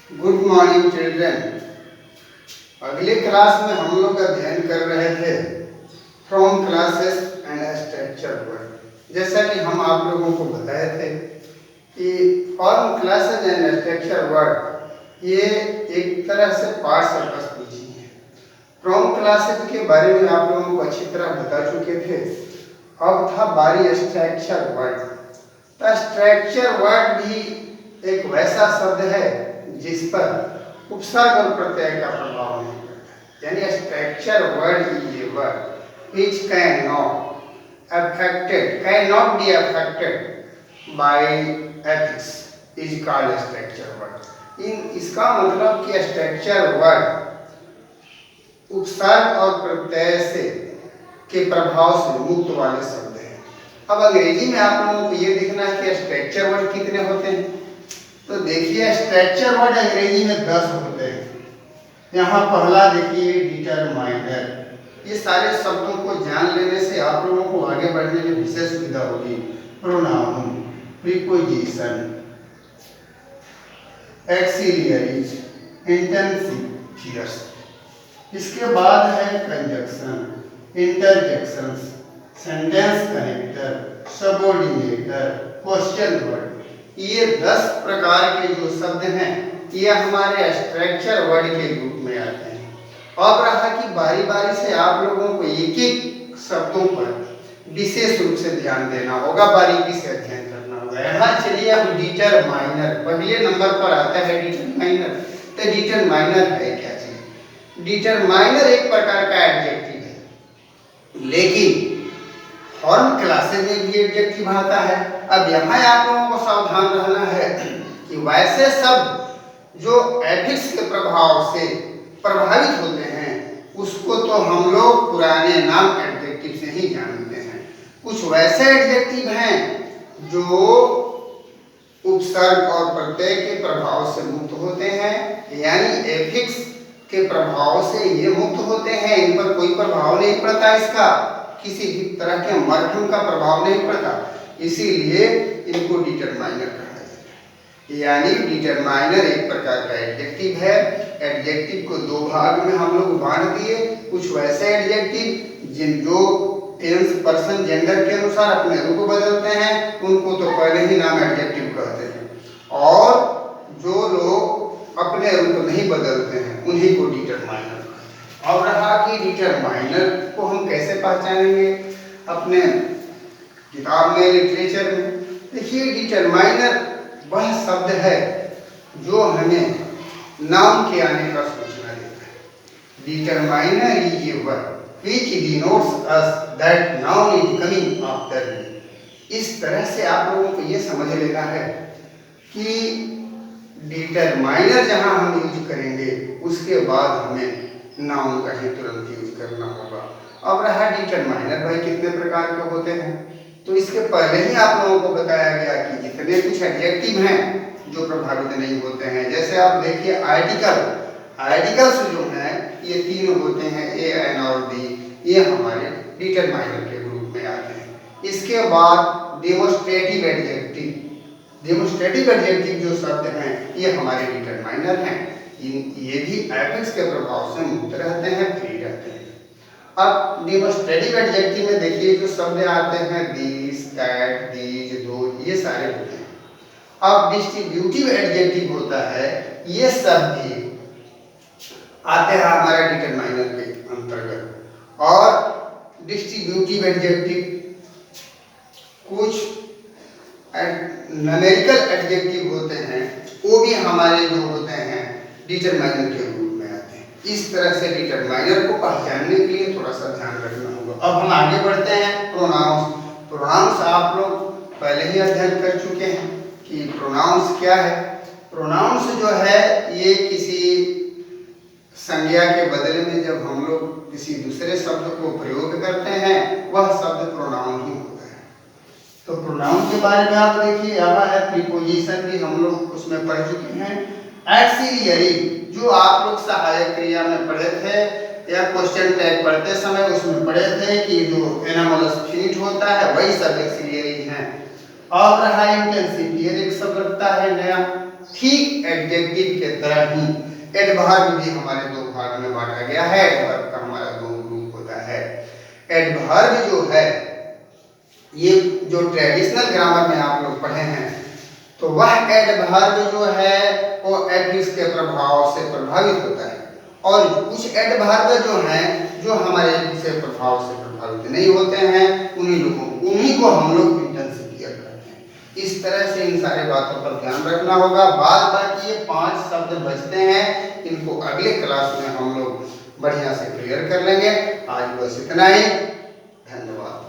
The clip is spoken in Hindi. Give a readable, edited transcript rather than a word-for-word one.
Good morning children. अगले क्लास में हम लोग अध्ययन कर रहे थे from classes and structure word. जैसा कि हम आप लोगों को बताए थे कि from classes and structure word ये एक तरह से पार्ट्स ऑफ स्पीच है। फ्रॉम क्लासेस के बारे में आप लोगों को अच्छी तरह बता चुके थे। अब था बारी स्ट्रक्चर वर्ड। तो स्ट्रक्चर वर्ड भी एक वैसा शब्द है जिस पर उपसर्ग और प्रत्यय का प्रभाव नहीं पड़ता। यानी structure word is a word which can not be affected by ethics is called structure word. इसका मतलब कि स्ट्रक्चर वर्ड उपसर्ग और प्रत्यय से के प्रभाव से मुक्त वाले शब्द हैं। अब अंग्रेजी में आप लोगों को ये देखना है कि स्ट्रक्चर वर्ड कितने होते हैं। तो देखिए स्ट्रक्चर वर्ड अंग्रेजी में 10 होते हैं। यहाँ पहला देखिए डिटरमाइनर। ये सारे शब्दों को जान लेने से आप लोगों को आगे बढ़ने में विशेष सुविधा होगी। Pronoun, preposition, auxiliaries, intensifiers. इसके बाद है conjunction, interjections, sentence connector, subordinator, question word. ये 10 प्रकार के जो शब्द हैं ये हमारे स्ट्रक्चर वर्ड के रूप में आते हैं। अब रहा कि बारी बारी से आप लोगों को एक एक शब्दों पर विशेष रूप से ध्यान देना होगा, बारीकी से अध्ययन करना होगा। यहाँ चलिए अब डिटरमाइनर पहले नंबर पर आता है। डिटरमाइनर तो डिटरमाइनर है क्या चीज? डिटरमाइनर एक प्रकार का एडजेक्टिव है, लेकिन फॉर्म क्लासेस में भी एडजेक्टिव आता है। अब यहाँ आप लोगों को सावधान रहना है कि वैसे शब्द जो एफिक्स के प्रभाव से प्रभावित होते हैं उसको तो हम लोग पुराने नाम एडजेक्टिव से ही जानते हैं। कुछ वैसे एडजेक्टिव हैं जो उपसर्ग और प्रत्यय के प्रभाव से मुक्त होते हैं, यानी एफिक्स के प्रभाव से ये मुक्त होते हैं। इन पर कोई प्रभाव नहीं पड़ता, इसका किसी भी तरह के मॉर्फिम का प्रभाव नहीं पड़ता, इसीलिए इनको डिटरमाइनर कहा जाता है। यानी डिटरमाइनर एक प्रकार का एडजेक्टिव है। एडजेक्टिव को दो भाग में हम लोग बांट दिए। कुछ वैसे एडजेक्टिव जो टेंस, पर्सन, जेंडर के अनुसार अपने रूप बदलते हैं उनको तो पहले ही नाम एडजेक्टिव कहते हैं, और जो लोग अपने रूप नहीं बदलते हैं उन्हीं को डिटरमाइनर। अब रहा कि डिटरमाइनर को हम कैसे पहचानेंगे अपने किताब में, लिटरेचर में। देखिए डिटरमाइनर वह शब्द है जो हमें नाम के आने का सूचना देता है। Determiner is a word which denotes us that noun is coming after me। इस तरह से आप लोगों को ये समझ लेना है कि डिटरमाइनर जहां हम यूज करेंगे उसके बाद हमें नाउन का ही तुरंत यूज करना होगा। अब रहा डिटरमाइनर भाई कितने प्रकार के होते हैं, तो इसके पहले ही आप लोगों को बताया गया कि जितने कुछ एडजेक्टिव हैं जो प्रभावित नहीं होते हैं। जैसे आप देखिए आर्टिकल्स जो हैं ये 3 होते हैं, ए, एन और दी। ये हमारे डिटरमाइनर के ग्रुप में आते हैं। इसके बाद डेमोस्ट्रेटिव एडजेक्टिव जो शब्द हैं ये हमारे डिटरमाइनर हैं। ये भी एफिक्स के प्रभाव से मुक्त रहते हैं, फ्री रहते हैं। अब डेमोस्ट्रेटिव एडजेक्टिव में देखिए जो शब्द आते हैं दिस, दैट, दीज, दो, ये सारे होते हैं। अब डिस्ट्रीब्यूटिव एडजेक्टिव होता है, ये सब भी आते हैं हमारे डिटरमाइनर के अंतर्गत। और डिस्ट्रीब्यूटिव एडजेक्टिव कुछ न्यूमेरिकल एडजेक्टिव होते हैं, वो भी हमारे जो होते हैं डिटरमाइनर के रूप में आते हैं। इस तरह से डिटरमाइनर को पहचानने के लिए थोड़ा सा ध्यान रखना होगा। अब हम आगे बढ़ते हैं। प्रोनाउंस आप लोग पहले ही अध्ययन कर चुके हैं कि प्रोनाउंस क्या है। प्रोनाउंस जो है ये किसी संज्ञा के बदले में जब हम लोग किसी दूसरे शब्द को प्रयोग करते हैं वह शब्द प्रोनाउन ही होता है। तो प्रोनाउन के बारे में आप देखिए, यहाँ है प्रीपोजिशन भी हम लोग उसमें पढ़ चुके हैं। एक्सिलियरी जो आप लोग सहायक क्रिया में पढ़े थे या क्वेश्चन टैग पढ़ते समय उसमें पढ़े थे कि जो एनामोलस फिनिट होता है वही सब एक्सिलियरी हैं। और रहा इंटेंसिफियर, एक शब्द लगता है नया, ठीक एडजेक्टिव के तरह ही एडवर्ब भी हमारे दो भाग में बांटा गया है। एडवर्ब का हमारा दो ग्रुप होता है। एडवर्ब जो है, ये जो ट्रेडिशनल ग्रामर में आप लोग पढ़े हैं, तो वह एडवर्ब जो है वो एफिक्स के प्रभाव से प्रभावित होता है, और कुछ एडवर्ब जो हैं जो हमारे एफिक्स के प्रभाव से प्रभावित नहीं होते हैं, उन्हीं को हम लोग इंटेंसिफायर करते हैं। इस तरह से इन सारे बातों पर ध्यान रखना होगा। बाद बाकी ये 5 शब्द बचते हैं, इनको अगले क्लास में हम लोग बढ़िया से क्लियर कर लेंगे। आज बस इतना ही।